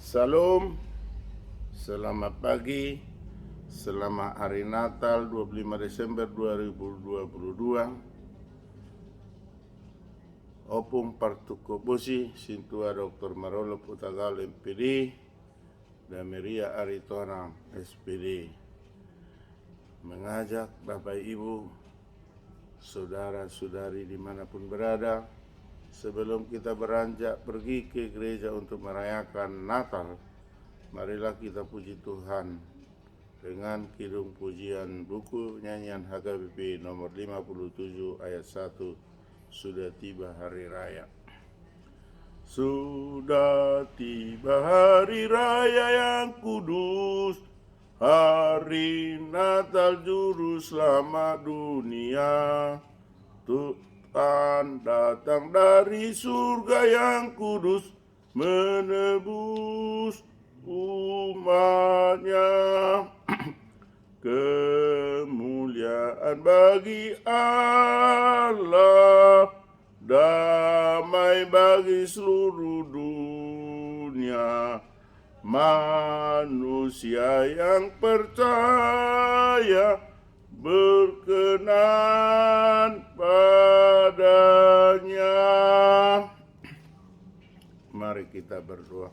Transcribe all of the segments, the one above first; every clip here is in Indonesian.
Salam, selamat pagi, selamat hari Natal 25 Desember 2022. Opung Partuko Bosi, Sintua Dr. Marolo Putagal MPD, dan Maria Aritona SPD. Mengajak Bapak Ibu, saudara-saudari dimanapun berada, sebelum kita beranjak pergi ke gereja untuk merayakan Natal, marilah kita puji Tuhan dengan kidung pujian buku nyanyian HKBP nomor 57 ayat 1, sudah tiba hari raya. Sudah tiba hari raya yang kudus, hari Natal juru selamat dunia. Tuhan datang dari surga yang kudus, menebus umatnya. Kemuliaan bagi Allah, damai bagi seluruh dunia. Manusia yang percaya berkenan padanya. Mari kita berdoa.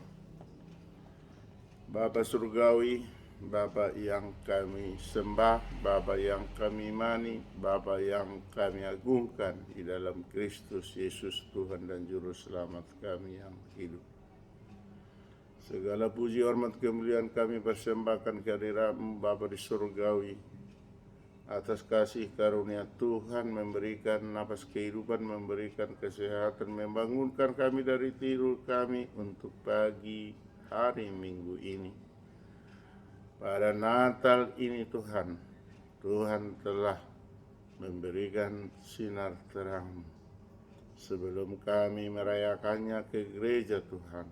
Bapa Surgawi, Bapa yang kami sembah, Bapa yang kami imani, Bapa yang kami agungkan di dalam Kristus Yesus Tuhan dan Juru Selamat kami yang hidup. Segala puji, hormat, kemuliaan kami persembahkan kehadirat-Mu Bapa di Surgawi, atas kasih karunia Tuhan memberikan napas kehidupan, memberikan kesehatan, membangunkan kami dari tidur kami untuk pagi hari Minggu ini. Pada Natal ini Tuhan telah memberikan sinar terang. Sebelum kami merayakannya ke gereja Tuhan,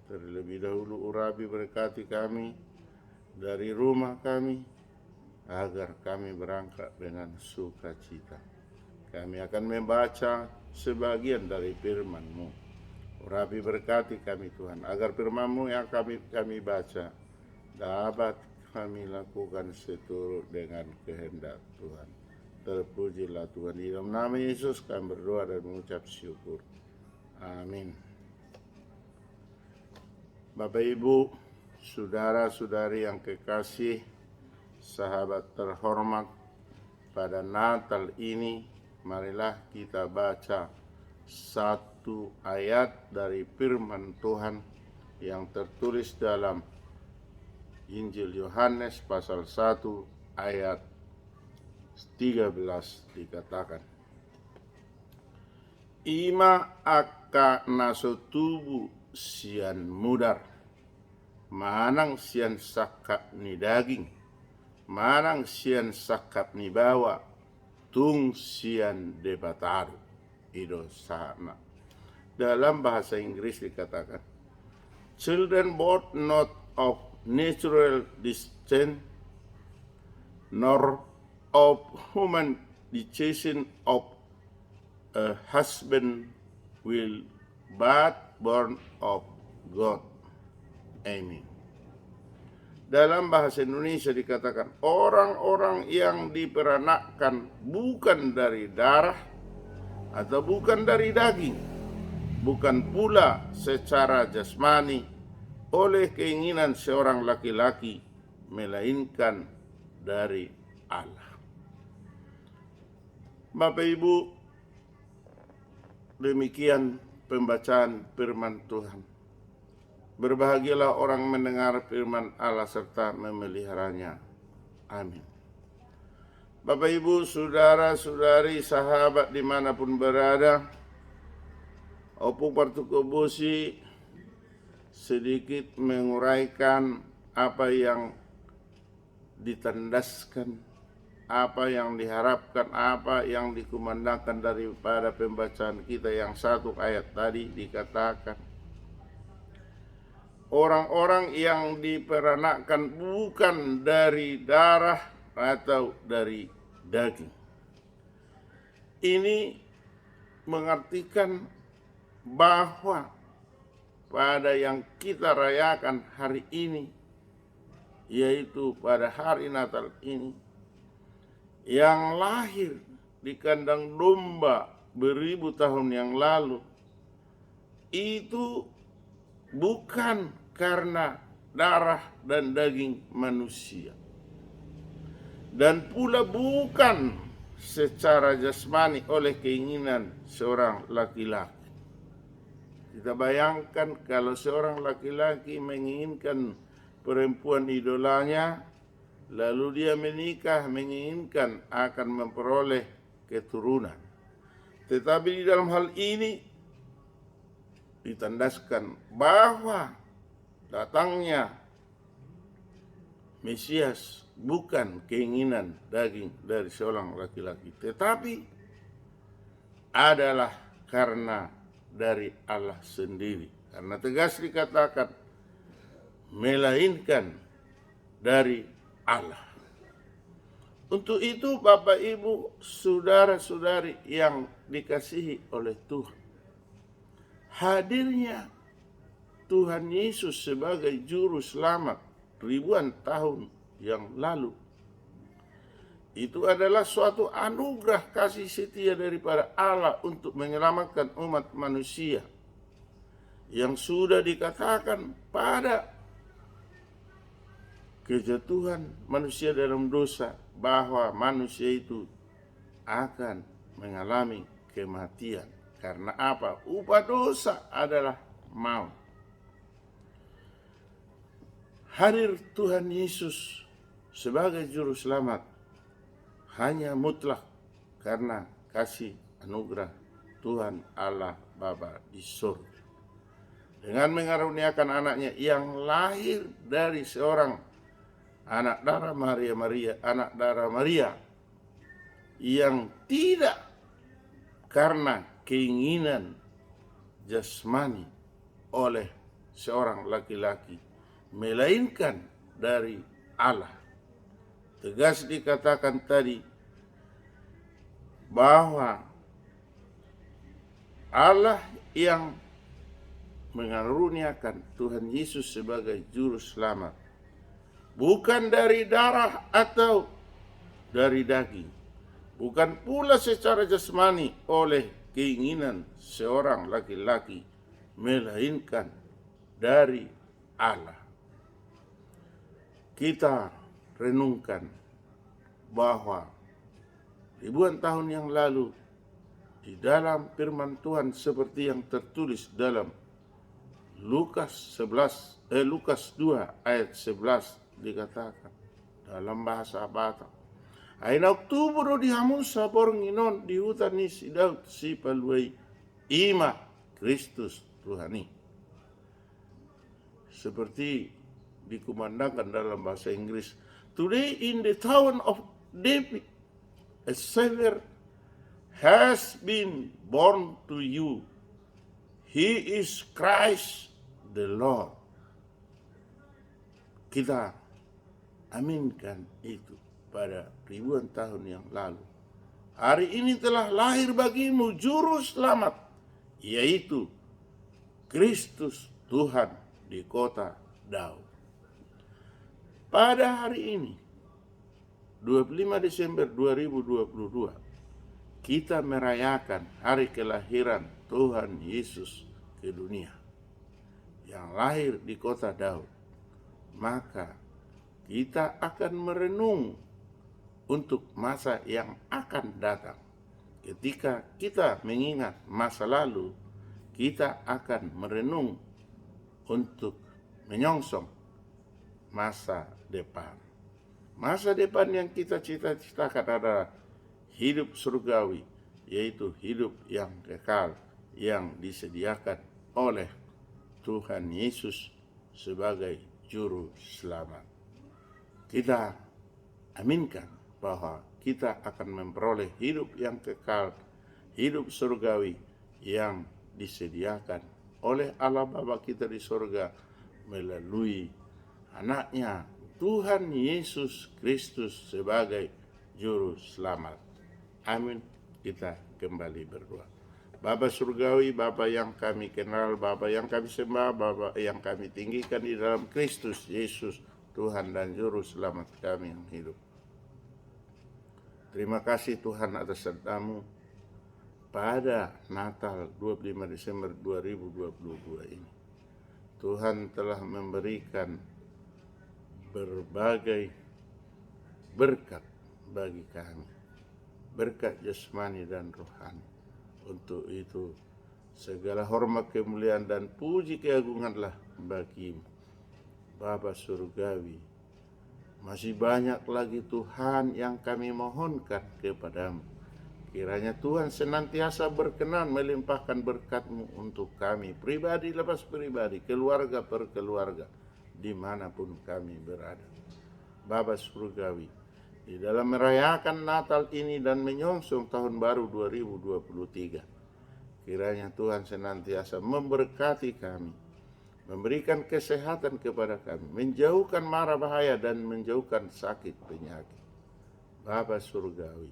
terlebih dahulu urapi berkati kami dari rumah kami, agar kami berangkat dengan sukacita. Kami akan membaca sebagian dari firman-Mu. Urapi berkati kami Tuhan, agar firman-Mu yang kami baca dapat kami lakukan seturut dengan kehendak Tuhan. Terpujilah Tuhan, di dalam nama Yesus kami berdoa dan mengucap syukur. Amin. Bapak Ibu, saudara-saudari yang kekasih, sahabat terhormat, pada Natal ini marilah kita baca satu ayat dari firman Tuhan yang tertulis dalam Injil Yohanes pasal 1 ayat 13 dikatakan, Ima akka naso tubuh sian mudar, manang sian sakap ni daging, manang sian sakap ni bawa, tung sian debataru. Itu sama. Dalam bahasa Inggris dikatakan, children born not of natural descent, nor of human decision of a husband will, but born of God. Amen. Dalam bahasa Indonesia dikatakan, orang-orang yang diperanakkan bukan dari darah atau bukan dari daging, bukan pula secara jasmani oleh keinginan seorang laki-laki, melainkan dari Allah. Bapak Ibu, demikian pembacaan firman Tuhan. Berbahagialah orang mendengar firman Allah serta memeliharanya. Amin. Bapak Ibu, saudara-saudari, sahabat dimanapun berada, Opung Partuko Bosi sedikit menguraikan apa yang ditandaskan, apa yang diharapkan, apa yang dikumandangkan daripada pembacaan kita yang satu ayat tadi. Dikatakan, orang-orang yang diperanakkan bukan dari darah atau dari daging. Ini mengartikan bahwa pada yang kita rayakan hari ini, yaitu pada hari Natal ini, yang lahir di kandang domba beribu tahun yang lalu, itu bukan karena darah dan daging manusia, dan pula bukan secara jasmani oleh keinginan seorang laki-laki. Kita bayangkan kalau seorang laki-laki menginginkan perempuan idolanya, lalu dia menikah menginginkan akan memperoleh keturunan. Tetapi di dalam hal ini ditandaskan bahwa datangnya Mesias bukan keinginan daging dari seorang laki-laki, tetapi adalah karena dari Allah sendiri. Karena tegas dikatakan, melainkan dari Allah. Untuk itu Bapak Ibu, saudara-saudari yang dikasihi oleh Tuhan, hadirnya Tuhan Yesus sebagai juru selamat ribuan tahun yang lalu, itu adalah suatu anugerah kasih setia daripada Allah untuk menyelamatkan umat manusia yang sudah dikatakan pada kejatuhan manusia dalam dosa bahwa manusia itu akan mengalami kematian. Karena apa? Upah dosa adalah maut. Hadir Tuhan Yesus sebagai juru selamat hanya mutlak karena kasih anugerah Tuhan Allah Bapa di surga, dengan mengaruniakan anaknya yang lahir dari seorang anak darah Maria, yang tidak karena keinginan jasmani oleh seorang laki-laki, melainkan dari Allah. Tegas dikatakan tadi bahwa Allah yang mengaruniakan Tuhan Yesus sebagai juru selamat bukan dari darah atau dari daging, bukan pula secara jasmani oleh keinginan seorang laki-laki, melainkan dari Allah. Kita renungkan bahwa ribuan tahun yang lalu di dalam firman Tuhan seperti yang tertulis dalam Lukas 2 ayat 11 dikatakan dalam bahasa Batak, aina oktubro di hamusa pornginon di hutan isi daud si paluai ima Kristus Tuhani. Seperti dikumandangkan dalam bahasa Inggris, today in the town of David a Savior has been born to you. He is Christ the Lord. Kita aminkan itu pada ribuan tahun yang lalu. Hari ini telah lahir bagimu juru selamat, yaitu Kristus Tuhan di kota Daud. Pada hari ini, 25 Desember 2022, kita merayakan hari kelahiran Tuhan Yesus ke dunia yang lahir di kota Daud. Maka kita akan merenung untuk masa yang akan datang. Ketika kita mengingat masa lalu, kita akan merenung untuk menyongsong masa depan. Masa depan yang kita cita-citakan adalah hidup surgawi, yaitu hidup yang kekal yang disediakan oleh Tuhan Yesus sebagai juru selamat. Kita aminkan bahwa kita akan memperoleh hidup yang kekal, hidup surgawi yang disediakan oleh Allah Bapa kita di surga melalui anaknya Tuhan Yesus Kristus sebagai juru selamat. Amin. Kita kembali berdoa. Bapa surgawi, Bapa yang kami kenal, Bapa yang kami sembah, Bapa yang kami tinggikan di dalam Kristus Yesus, Tuhan dan Juru Selamat kami yang hidup. Terima kasih Tuhan atas sertamu pada Natal 25 Desember 2022 ini. Tuhan telah memberikan berbagai berkat bagi kami, berkat jasmani dan rohani. Untuk itu segala hormat, kemuliaan dan puji keagunganlah bagimu, Bapa surgawi. Masih banyak lagi Tuhan yang kami mohonkan kepadamu. Kiranya Tuhan senantiasa berkenan melimpahkan berkat-Mu untuk kami, pribadi lepas pribadi, keluarga per keluarga, dimanapun kami berada. Bapa surgawi, di dalam merayakan Natal ini dan menyongsong tahun baru 2023, kiranya Tuhan senantiasa memberkati kami, memberikan kesehatan kepada kami, menjauhkan mara bahaya dan menjauhkan sakit penyakit. Bapa surgawi,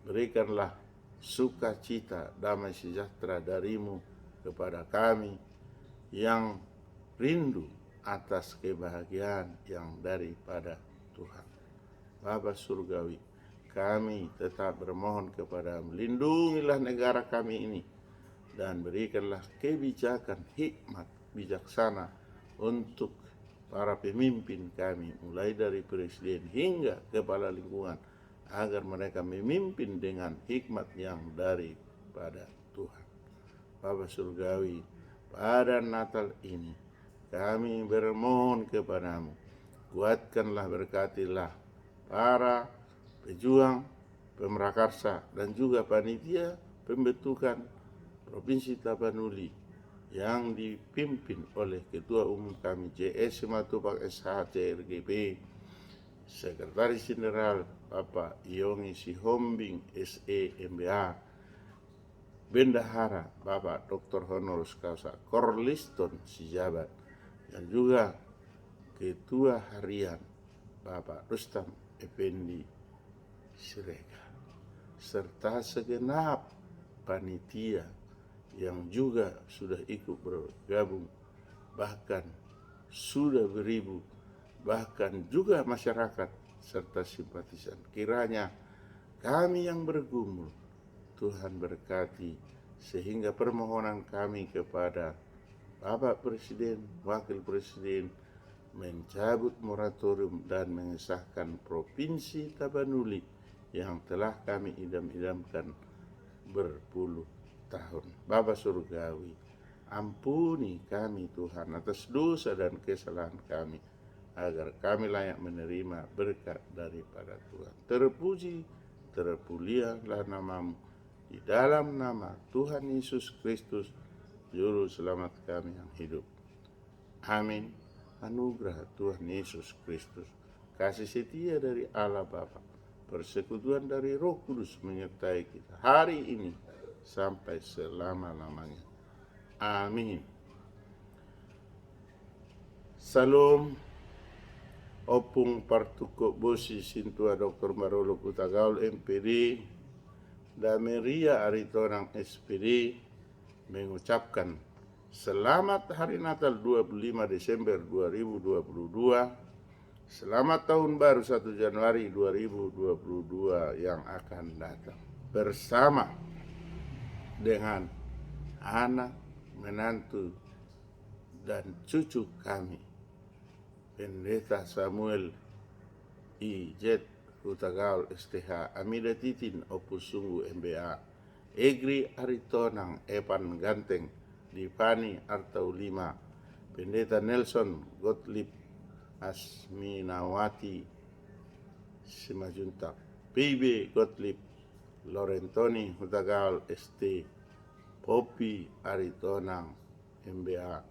berikanlah sukacita, damai sejahtera dari-Mu kepada kami yang rindu atas kebahagiaan yang daripada Tuhan. Bapa surgawi, kami tetap bermohon kepada-Mu, lindungilah negara kami ini dan berikanlah kebijakan, hikmat, bijaksana untuk para pemimpin kami, mulai dari presiden hingga kepala lingkungan, agar mereka memimpin dengan hikmat yang daripada Tuhan. Bapa surgawi, pada Natal ini kami bermohon kepadamu, kuatkanlah, berkatilah para pejuang, pemrakarsa, dan juga panitia pembentukan Provinsi Tapanuli yang dipimpin oleh Ketua Umum kami JS Simatupang SH CRGP, Sekretaris Jenderal Bapak Yongi Sihombing SE MBA, Bendahara Bapak Dr. Honorus Causa Korliston Sijabat, dan juga Ketua Harian Bapak Rustam Effendi Sirega, serta segenap panitia yang juga sudah ikut bergabung, bahkan sudah beribu, bahkan juga masyarakat serta simpatisan. Kiranya kami yang bergumul, Tuhan berkati, sehingga permohonan kami kepada Bapak Presiden, Wakil Presiden, mencabut moratorium dan mengesahkan Provinsi Tapanuli yang telah kami idam-idamkan berpuluh tahun. Bapa surgawi, ampuni kami Tuhan atas dosa dan kesalahan kami, agar kami layak menerima berkat daripada Tuhan. Terpuji, terpulialah nama-Mu, di dalam nama Tuhan Yesus Kristus, Juru Selamat kami yang hidup. Amin. Anugerah Tuhan Yesus Kristus, kasih setia dari Allah Bapa, persekutuan dari Roh Kudus menyertai kita hari ini sampai selama-lamanya. Amin. Salam opung partukok bosi sintua Dr. Marolo Utagaul MPD, Dameria Aritonang SPD mengucapkan selamat Hari Natal 25 Desember 2022. Selamat Tahun Baru 1 Januari 2022 yang akan datang. Bersama dengan anak, menantu, dan cucu kami, Pendeta Samuel I.J. Hutagaul STH, Amida Titin Opus Sungguh MBA, Egri Aritonang Epan Ganteng, Dipani Artaulima, Pendeta Nelson Gottlieb Asminawati Simajuntak, PB Gottlieb Lorentoni Hutagaul ST, Popi Aritonang MBA.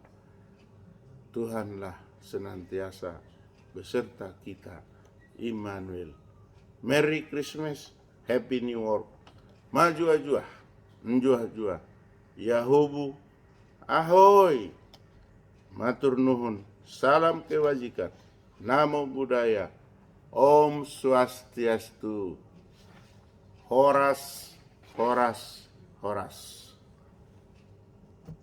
Tuhanlah senantiasa beserta kita, Immanuel. Merry Christmas, Happy New Year. Maju-ajua, njuah-jua, Yahubu, ahoy, matur nuhun, salam kebajikan, namo buddhaya, Om Swastiastu, Horas, Horas, Horas.